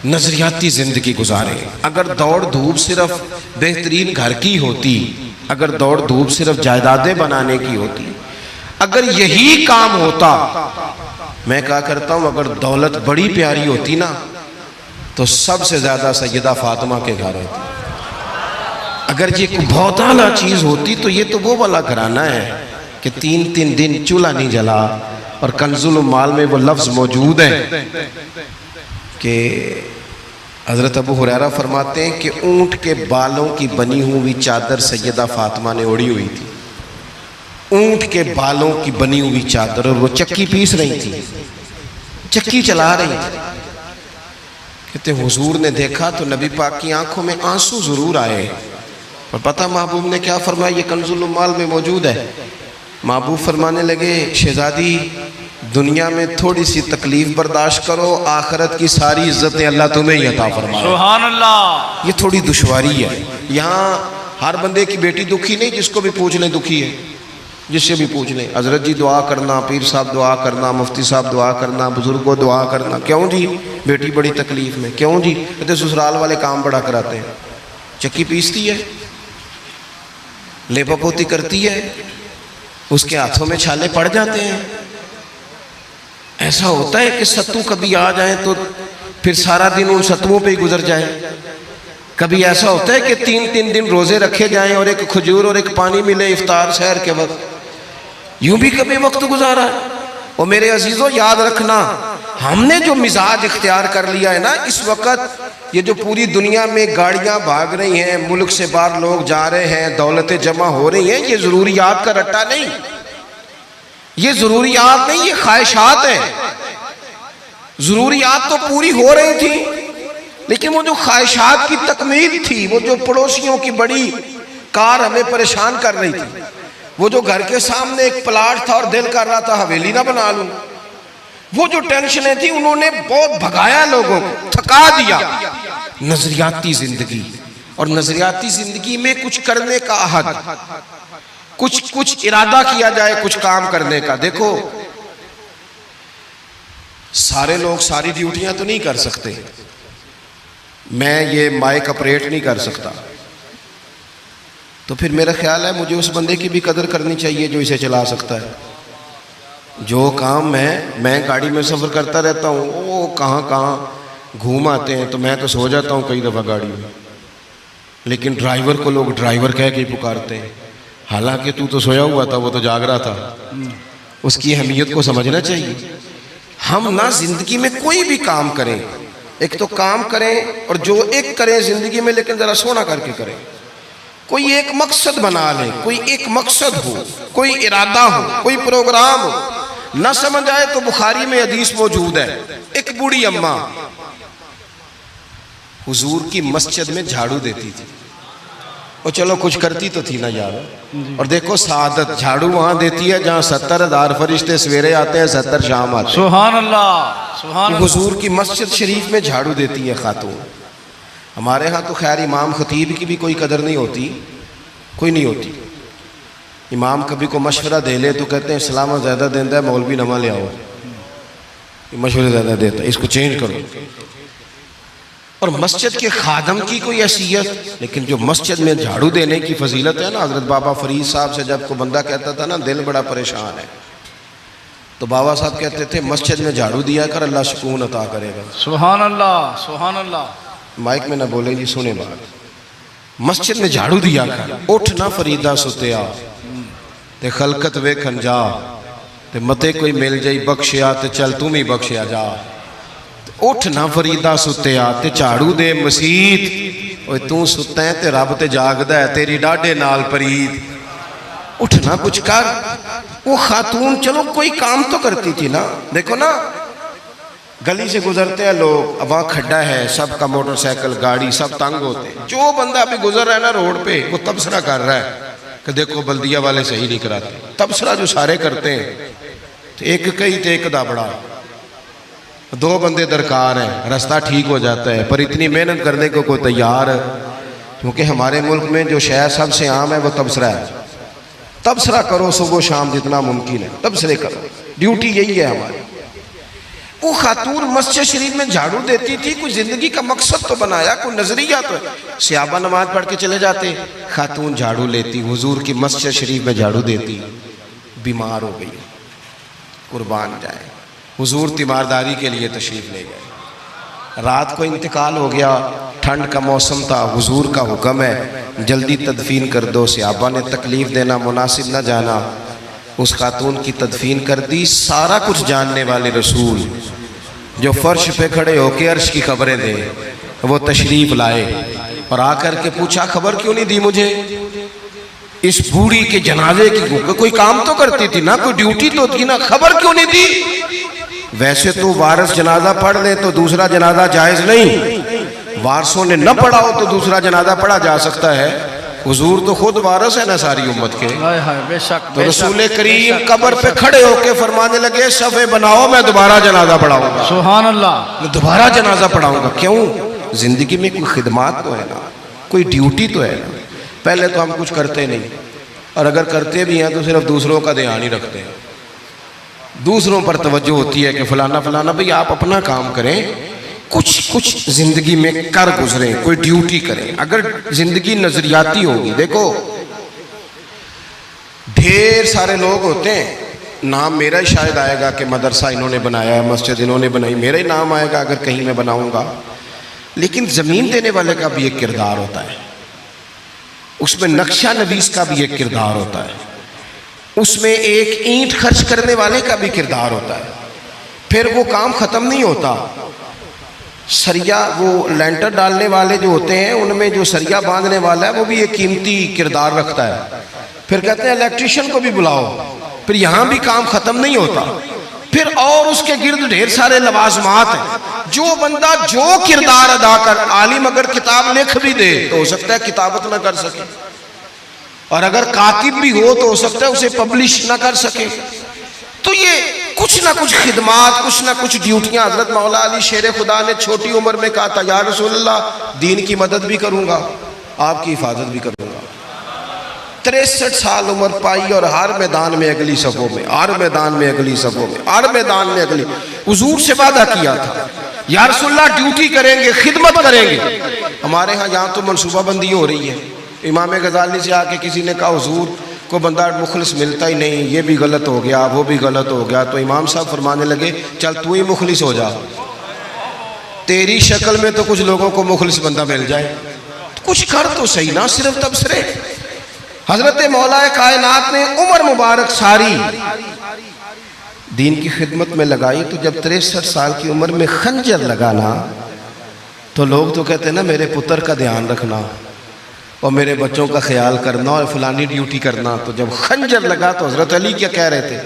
नजरियाती जिंदगी गुजारे। अगर दौड़ धूप सिर्फ बेहतरीन घर की होती, अगर दौड़ धूप सिर्फ जायदादें बनाने की होती, अगर यही काम होता, मैं क्या करता हूं, अगर दौलत बड़ी प्यारी होती ना तो सबसे ज्यादा सैयदा फातिमा के घर होती। अगर ये बहुत आला चीज होती तो ये तो वो वाला घराना है कि 3-3 दिन चूल्हा नहीं जला। और कंजुल माल में वो लफ्ज मौजूद है कि हजरत अबू हुरैरा फरमाते हैं कि ऊंट के बालों की बनी हुई चादर सैयदा फातिमा ने ओढ़ी हुई थी। ऊंट के बालों की बनी हुई चादर, और वो चक्की पीस रही थी, चक्की चला रही थी। कहते हुजूर ने देखा तो नबी पाक की आंखों में आंसू जरूर आए। और पता महबूब ने क्या फरमाया, ये कंजुल उम्माल में मौजूद है। महबूब फरमाने लगे, शहजादी दुनिया में थोड़ी सी तकलीफ बर्दाश्त करो, आखिरत की सारी इज्जतें अल्लाह तुम्हें ही अता फरमाए। सुभान अल्लाह। ये थोड़ी दुश्वारी है। यहाँ हर बंदे की बेटी दुखी नहीं, जिसको भी पूछ लें दुखी है, जिससे भी पूछ लें। हजरत जी दुआ करना, पीर साहब दुआ करना, मुफ्ती साहब दुआ करना, बुजुर्गों दुआ करना। क्यों जी? बेटी बड़ी तकलीफ में। क्यों जी? कहते ससुराल वाले काम बड़ा कराते हैं, चक्की पीसती है, लेपा पोती करती है, उसके हाथों में छाले पड़ जाते हैं। ऐसा होता है कि सत्तू कभी आ जाए तो फिर सारा दिन उन सत्तुओं पे ही गुजर जाए। कभी ऐसा होता है कि 3-3 दिन रोजे रखे जाएं और एक खजूर और एक पानी मिले इफ्तार सहर के वक्त। यूं भी कभी वक्त गुजारा है। और मेरे अजीजों याद रखना, हमने जो मिजाज इख्तियार कर लिया है ना इस वक्त, ये जो पूरी दुनिया में गाड़ियां भाग रही हैं, मुल्क से बाहर लोग जा रहे हैं, दौलतें जमा हो रही हैं, ये जरूरियात का रट्टा नहीं, ये जरूरियात नहीं, ये ख्वाहिशात है। जरूरियात तो पूरी हो रही थी, लेकिन वो जो ख्वाहिशात की तकमील थी, वो जो पड़ोसियों की बड़ी कार हमें परेशान कर रही थी, वो जो घर के सामने एक प्लाट था और दिल कर रहा था हवेली ना बना लूं, वो जो टेंशनें थी, उन्होंने बहुत भगाया लोगों को, थका दिया। नजरियाती जिंदगी, और नजरियाती जिंदगी में कुछ करने का अहद, कुछ इरादा किया जाए कुछ काम करने का। देखो सारे लोग सारी ड्यूटियां तो नहीं कर सकते। मैं ये माइक ऑपरेट नहीं कर सकता, तो फिर मेरा ख्याल है मुझे उस बंदे की भी कदर करनी चाहिए जो इसे चला सकता है। जो काम मैं गाड़ी में सफ़र करता रहता हूँ, वो कहाँ घूम आते हैं, तो मैं तो सो जाता हूँ कई दफ़ा गाड़ी में, लेकिन ड्राइवर को लोग ड्राइवर कह के पुकारते हैं। हालांकि तू तो सोया हुआ था, वो तो जाग रहा था। उसकी अहमियत को समझना चाहिए। हम ना जिंदगी में कोई भी काम करें, एक तो काम करें, और जो एक करें जिंदगी में, लेकिन ज़रा सोना करके करें। कोई एक मकसद बना ले, कोई एक मकसद हो, कोई इरादा हो, कोई प्रोग्राम हो। ना समझ आए तो बुखारी में हदीस मौजूद है, एक बूढ़ी अम्मा हुजूर की मस्जिद में झाड़ू देती थी। और चलो कुछ करती तो थी ना यार। और देखो सादत, झाड़ू वहां देती है जहां 70,000 फरिश्ते सवेरे आते हैं, 70 शाम आते हैं। सुभान अल्लाह, सुभान अल्लाह। हुजूर की मस्जिद शरीफ में झाड़ू देती है खातून। हमारे यहाँ तो खैर इमाम खतीब की भी कोई कदर नहीं होती, कोई नहीं होती। इमाम कभी को मशवरा दे ले तो कहते हैं सलामा ज़्यादा देता है, मौलवी नमा ले आओ, मशवरे ज़्यादा देता है, इसको चेंज करो। और मस्जिद के खादम की कोई हैसियत, लेकिन जो मस्जिद में झाड़ू देने की फजीलत है ना, हजरत बाबा फरीद साहब से जब को बंदा कहता था ना दिल बड़ा परेशान है, तो बाबा साहब कहते थे मस्जिद में झाड़ू दिया कर, अल्लाह सुकून अता करेगा। सुभान अल्लाह, सुभान अल्लाह। माइक में ना बोले जी, सुने बात। मस्जिद में झाड़ू दिया कर, उठ ना फरीदा सुतिया ते खलकत वेखन जा, ते मते कोई मिल जाई बख्शिया ते चल तुम ही बख्शिया जा। उठ ना फरीदा सुतिया ते झाड़ू दे मसीत, ओए तू सुता है ते रब ते जागदा है, तेरी डाडे नाल परीत। उठ ना कुछ कर। वो खातून चलो कोई काम तो करती थी ना। देखो ना गली से गुजरते हैं लोग, अब वहाँ खड्डा है, सबका मोटरसाइकिल गाड़ी सब तंग होते हैं। जो बंदा अभी गुजर रहा है ना रोड पे, वो तबसरा कर रहा है कि देखो बल्दिया वाले सही नहीं कराते। तबसरा जो सारे करते हैं, तो एक कई तो एक दाबड़ा, 2 बंदे दरकार हैं, रास्ता ठीक हो जाता है। पर इतनी मेहनत करने को कोई तैयार है, क्योंकि हमारे मुल्क में जो शय सबसे आम है वो तबसरा है। तबसरा करो सुबह शाम जितना मुमकिन है, तबसरे करो, ड्यूटी यही है हमारी। वो खातून मस्जिद शरीफ में झाड़ू देती थी, कोई जिंदगी का मकसद तो बनाया, कोई नजरिया तो है। सहाबा नमाज पढ़ के चले जाते, खातून झाड़ू लेती, हुजूर की मस्जिद शरीफ में झाड़ू देती, बीमार हो गई, कुर्बान जाए, हुजूर तीमारदारी के लिए तशरीफ ले गए। रात को इंतकाल हो गया, ठंड का मौसम था, हुजूर का हुक्म है जल्दी तदफीन कर दो। सहाबा ने तकलीफ देना मुनासिब न जाना, उस खातून की तदफीन कर दी। सारा कुछ जानने वाले रसूल जो फर्श पे खड़े होके अर्श की खबरें दे, वो तशरीफ लाए और आकर के पूछा खबर क्यों नहीं दी मुझे? इस बूढ़ी के जनाजे की कोई काम तो करती थी ना, कोई ड्यूटी तो थी ना, खबर क्यों नहीं दी? वैसे तो वारिस जनाजा पढ़ ले तो दूसरा जनाजा जायज नहीं, वारसों ने न पढ़ा हो तो दूसरा जनाजा पढ़ा जा सकता है। हुजूर तो खुद वारिस है ना सारी उम्मत के। बेशक, तो रसूल करीम कब्र पे खड़े होके फरमाने लगे सफ़े बनाओ, मैं दोबारा जनाजा पढ़ाऊंगा। सुभान अल्लाह। मैं दोबारा जनाजा पढ़ाऊंगा। क्यों? जिंदगी में कोई खिदमत तो है ना, कोई ड्यूटी तो है ना। पहले तो हम कुछ करते नहीं, और अगर करते भी हैं तो सिर्फ दूसरों का ध्यान ही रखते हैं। दूसरों पर तवज्जो होती है कि फलाना फलाना, भाई आप अपना काम करें, कुछ कुछ जिंदगी में कर गुजरे, कोई ड्यूटी करें। अगर जिंदगी नजरियाती होगी, देखो ढेर सारे लोग होते हैं, नाम मेरा ही शायद आएगा कि मदरसा इन्होंने बनाया है, मस्जिद इन्होंने बनाई, मेरा ही नाम आएगा अगर कहीं मैं बनाऊंगा। लेकिन जमीन देने वाले का भी एक किरदार होता है, उसमें नक्शा नवीस का भी एक किरदार होता है, उसमें एक ईंट खर्च करने वाले का भी किरदार होता है। फिर वो काम खत्म नहीं होता। सरिया, वो लेंटर डालने वाले जो होते हैं, उनमें जो सरिया बांधने वाला है वो भी एक कीमती किरदार रखता है। फिर कहते हैं इलेक्ट्रिशियन को भी बुलाओ, फिर यहाँ भी काम खत्म नहीं होता। फिर और उसके गिर्द ढेर सारे लवाजमात हैं। जो बंदा जो किरदार अदा कर, आलिम अगर किताब लिख भी दे तो हो सकता है किताबत ना कर सके, और अगर कातिब भी हो तो हो सकता है उसे पब्लिश ना कर सके। तो ये कुछ ना कुछ खिदमात, कुछ ना कुछ ड्यूटियां। हजरत मौला अली शेर खुदा ने छोटी उम्र में कहा था, या रसूलल्लाह दीन की मदद भी करूंगा, आपकी हिफाजत भी करूंगा। 63 साल उम्र पाई और हर मैदान में अगली सफों में, हर मैदान में अगली सफों में, हर मैदान में अगली। हुजूर से वादा किया था, या रसूलल्लाह ड्यूटी करेंगे, खिदमत करेंगे। हमारे यहाँ यहाँ तो मनसूबाबंदी हो रही है। इमाम गजाली से आके किसी ने कहा हुजूर को बंदा मुखलिस मिलता ही नहीं, ये भी गलत हो गया, वो भी गलत हो गया। तो इमाम साहब फरमाने लगे चल तू ही मुखलिस हो जा, तेरी शक्ल में तो कुछ लोगों को मुखलिस बंदा मिल जाए, तो कुछ कर तो सही ना, सिर्फ तबसरे। हजरत मौला कायनात ने उम्र मुबारक सारी दीन की खिदमत में लगाई, तो जब 63 साल की उम्र में खंजर लगाना, तो लोग तो कहते हैं ना मेरे पुत्र का ध्यान रखना और मेरे बच्चों का ख्याल करना और फलानी ड्यूटी करना। तो जब खंजर लगा तो हजरत अली क्या कह रहे थे?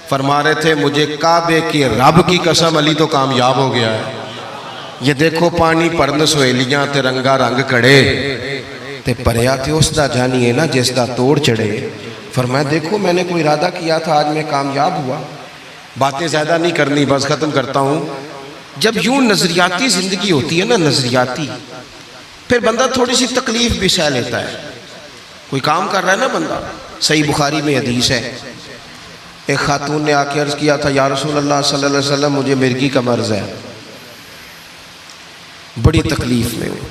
फरमा रहे थे मुझे काबे के रब की कसम, अली तो कामयाब हो गया है। ये देखो पानी परन सहेलियां ते रंगा रंग कड़े ते परया ते उसदा जानिए ना जिसदा तोड़ चढ़े। फरमाया देखो मैंने कोई इरादा किया था, आज मैं कामयाब हुआ। बातें ज़्यादा नहीं करनी, बस ख़त्म करता हूँ। जब यूँ नज़रियाती ज़िंदगी होती है ना, नज़रियाती, फिर बंदा थोड़ी सी तकलीफ भी सह लेता है। कोई काम कर रहा है ना बंदा, सही बुखारी में हदीस है, एक खातून ने आके अर्ज़ किया था या रसूल अल्लाह सल्लल्लाहु अलैहि वसल्लम मुझे मिर्गी का मर्ज़ है, बड़ी तकलीफ में हूँ।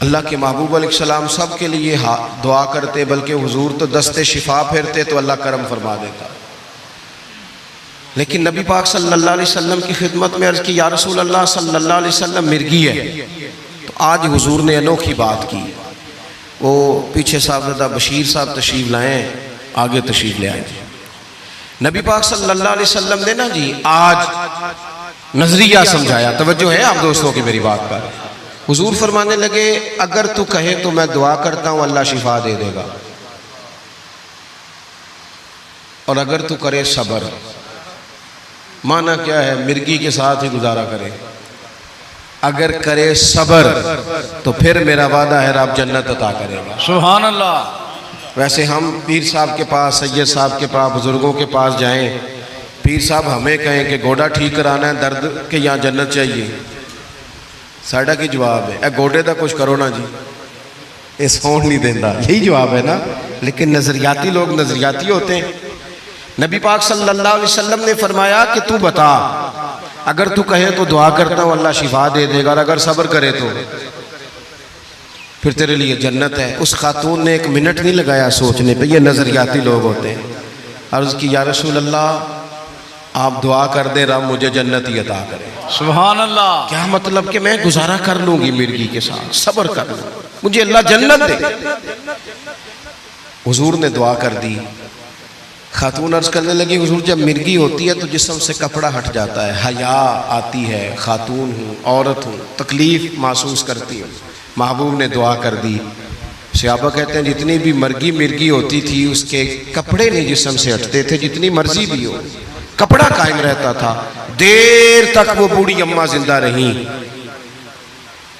अल्लाह के महबूब अलैहिस्सलाम सब के लिए दुआ करते, बल्कि हुजूर तो दस्ते शिफा फेरते तो अल्लाह करम फरमा देता। लेकिन नबी पाक सल्लल्लाहु अलैहि वसल्लम की खिदमत में अर्ज़ की या रसूल अल्लाह सल्लल्लाहु अलैहि वसल्लम मिर्गी है। तो आज हुजूर ने अनोखी बात की, वो पीछे साहबजादा बशीर साहब तशरीफ़ लाए, आगे तशरीफ़ ले आए। नबी पाक सल्लल्लाहु अलैहि वसल्लम ने ना जी आज नजरिया समझाया। तवज्जो है आप दोस्तों की मेरी बात पर? हुजूर फरमाने लगे अगर तू कहे तो मैं दुआ करता हूँ अल्लाह शिफा दे देगा, और अगर तू करे सब्र। माना क्या है? मिर्गी के साथ ही गुजारा करे। अगर करे सब्र तो फिर मेरा वादा है रब जन्नत अता करेगा। सुभान अल्लाह। वैसे हम पीर साहब के पास, सैयद साहब के पास, बुजुर्गों के पास जाएं, पीर साहब हमें कहें कि गोडा ठीक कराना है दर्द के यहाँ जन्नत चाहिए, साढ़ा की जवाब है गोडे का कुछ करो ना जी, ये सौन नहीं देता, यही जवाब है ना। लेकिन नज़रियाती लोग नज़रियाती होते हैं। नबी पाक सल्लल्लाहु अलैहि वसल्लम ने फरमाया कि तू बता, अगर तू कहे तो दुआ करता हूँ अल्लाह शिफा दे देगा, और अगर सब्र करे तो फिर तेरे लिए जन्नत है। उस खातून ने 1 मिनट नहीं लगाया सोचने पे, ये नजरियाती लोग होते हैं। अर्ज़ की या रसूल अल्लाह आप दुआ कर दे रब मुझे जन्नत ही अता करे। सुभान अल्लाह। क्या मतलब कि मैं गुजारा कर लूंगी मिर्गी के साथ, सब्र कर लूँ, मुझे अल्लाह जन्नत दे। हुजूर ने दुआ कर दी। खातून अर्ज करने लगी हुजूर जब मिर्गी होती है तो जिस्म से कपड़ा हट जाता है, हया आती है, खातून हूँ, औरत हूँ, तकलीफ महसूस करती हूँ। महबूब ने दुआ कर दी। सहाबा कहते हैं जितनी भी मिर्गी होती थी उसके कपड़े नहीं जिस्म से हटते थे, जितनी मर्जी भी हो कपड़ा कायम रहता था। देर तक वो बूढ़ी अम्मा जिंदा रही।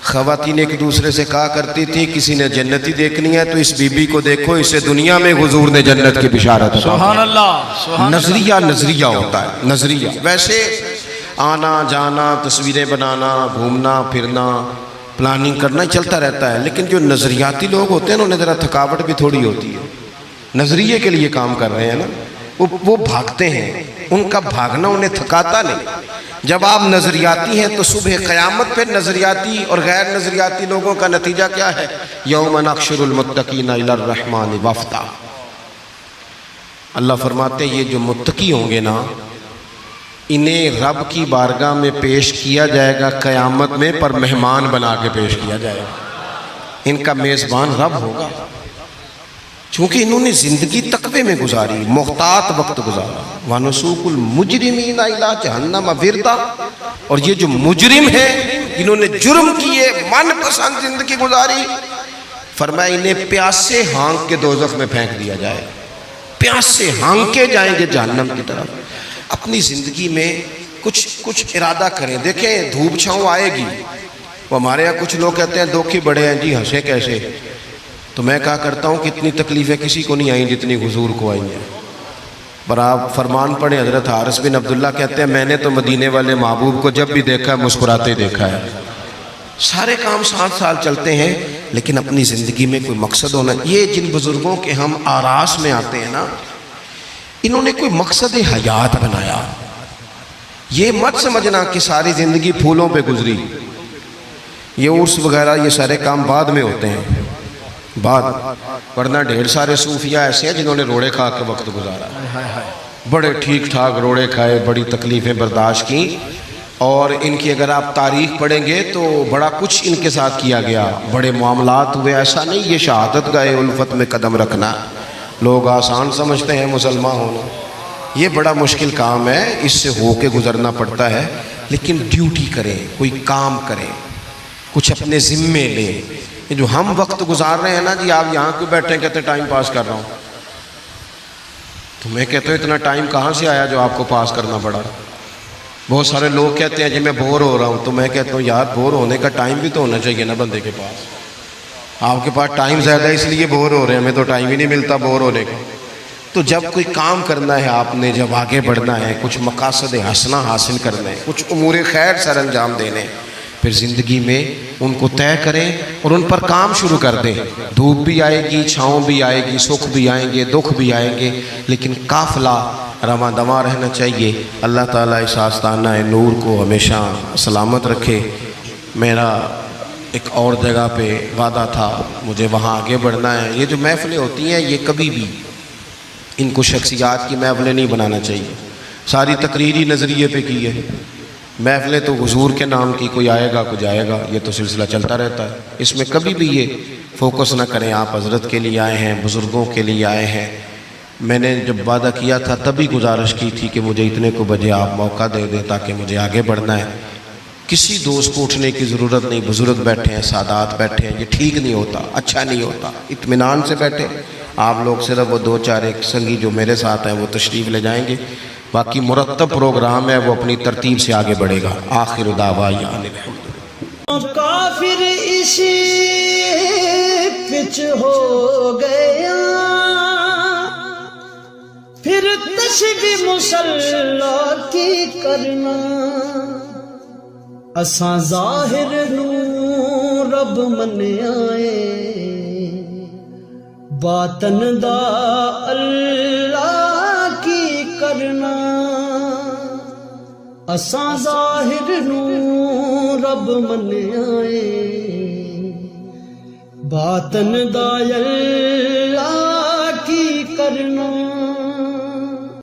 ख़वातीन एक दूसरे से कहा करती थी किसी ने जन्नती देखनी है तो इस बीबी को देखो, इसे दुनिया में हुजूर ने जन्नत की बिशारत। सुभान अल्लाह। नजरिया होता है, नजरिया। वैसे आना जाना, तस्वीरें बनाना, घूमना फिरना, प्लानिंग करना ही चलता रहता है, लेकिन जो नजरियाती लोग होते हैं उन्हें ज़रा थकावट भी थोड़ी होती है। नजरिए के लिए काम कर रहे हैं ना, वो भागते हैं, उनका भागना उन्हें थकाता नहीं। जब आप नजरियाती हैं तो सुबह क़यामत पे नजरियाती और गैर नजरियाती लोगों का नतीजा क्या है? यौम नहशुरुल मुत्तकीना इलर रहमानि वफ़दा। अल्लाह फरमाते ये जो मुत्तकी होंगे ना, इन्हें रब की बारगाह में पेश किया जाएगा क़यामत में, पर मेहमान बना के पेश किया जाएगा। इनका मेज़बान रब होगा, चूँकि इन्होंने ज़िंदगी तकवे में गुजारी, मुख्तात वक्त गुजारा। वनुसूकुल मुजरिमीना इला जहन्नम विरदा। और ये जो मुजरिम है, इन्होंने जुर्म किए, मनपसंद जिंदगी गुजारी, फरमाया इन्हें प्यासे हाँक के दोज़ख में फेंक दिया जाए। प्यासे हाँके जाएंगे जहन्नम की तरफ। अपनी ज़िंदगी में कुछ इरादा करें। देखें धूप छाँव आएगी। वो हमारे यहाँ कुछ लोग कहते हैं दुख ही बड़े हैं जी, हंसे कैसे। तो मैं कहा करता हूँ कितनी तकलीफ़ें किसी को नहीं आई जितनी हुजूर को आई हैं। पर आप फरमान पढ़े, हज़रत हारिस बिन अब्दुल्ला कहते हैं मैंने तो मदीने वाले महबूब को जब भी देखा है मुस्कुराते देखा है। सारे काम 7 साल चलते हैं, लेकिन अपनी ज़िंदगी में कोई मकसद होना। ये जिन बुज़ुर्गों के हम आरास में आते हैं ना, इन्होंने कोई मकसद हयात बनाया। ये मत समझना कि सारी ज़िंदगी फूलों पे गुजरी। ये उर्स वगैरह ये सारे काम बाद में होते हैं, बाद। वरना ढेर सारे सूफिया ऐसे हैं जिन्होंने रोड़े खा के वक्त गुजारा, बड़े ठीक ठाक रोड़े खाए, बड़ी तकलीफ़ें बर्दाश्त की। और इनकी अगर आप तारीख़ पढ़ेंगे तो बड़ा कुछ इनके साथ किया गया, बड़े मामलात हुए। ऐसा नहीं ये शहादत गए उल्फत में कदम रखना लोग आसान समझते हैं मुसलमान होना, ये बड़ा मुश्किल काम है, इससे हो के गुजरना पड़ता है। लेकिन ड्यूटी करें, कोई काम करें, कुछ अपने ज़िम्मे लें। ये जो हम वक्त गुजार रहे हैं ना जी, आप यहाँ क्यों बैठे कहते टाइम पास कर रहा हूँ, तो मैं कहता हूँ इतना टाइम कहाँ से आया जो आपको पास करना पड़ा। बहुत सारे लोग कहते हैं जी मैं बोर हो रहा हूँ, तो मैं कहता हूँ यार बोर होने का टाइम भी तो होना चाहिए ना बंदे के पास। आपके पास टाइम ज़्यादा है इसलिए बोर हो रहे हैं, हमें तो टाइम ही नहीं मिलता बोर होने का। तो जब कोई काम करना है आपने, जब आगे बढ़ना है, कुछ मकासद हसना हासिल करना है, कुछ उमूर खैर सर अंजाम देने, फिर ज़िंदगी में उनको तय करें और उन पर काम शुरू कर दें। धूप भी आएगी, छाँव भी आएगी, सुख भी आएंगे, दुख भी आएंगे, लेकिन काफ़िला रवां दवां रहना चाहिए। अल्लाह ताला इस आस्ताना नूर को हमेशा सलामत रखे। मेरा एक और जगह पे वादा था, मुझे वहाँ आगे बढ़ना है। ये जो महफ़िलें होती हैं ये कभी भी इनको शख्सियात की महफ़िलें नहीं बनाना चाहिए। सारी तकरीरी नज़रिए पे की है महफ़िलें, तो हुजूर के नाम की, कोई आएगा कुछ जाएगा, ये तो सिलसिला चलता रहता है। इसमें कभी भी ये फोकस ना करें। आप हज़रत के लिए आए हैं, बुज़ुर्गों के लिए आए हैं। मैंने जब वादा किया था तभी गुजारिश की थी कि मुझे इतने को बजे आप मौका दे दें ताकि मुझे आगे बढ़ना है। किसी दोस्त को उठने की ज़रूरत नहीं। बुज़ुर्ग बैठे हैं, सादात बैठे हैं, ये ठीक नहीं होता, अच्छा नहीं होता। इत्मीनान से बैठे आप लोग। सिर्फ वो 2-4 एक संगी जो मेरे साथ हैं वो तशरीफ़ ले जाएंगे, बाकी मुरत्तब प्रोग्राम है वो अपनी तरतीब से आगे बढ़ेगा। आखिर दावा काफिर इसी पिच हो गया, फिर तशबी मुसल्ला की करना। असां ज़ाहिर नू रब मन्याए, बातन दा अल्लाह की असां ज़ाहिर नू रब मन्निया है बातन दा अल्लाह की करना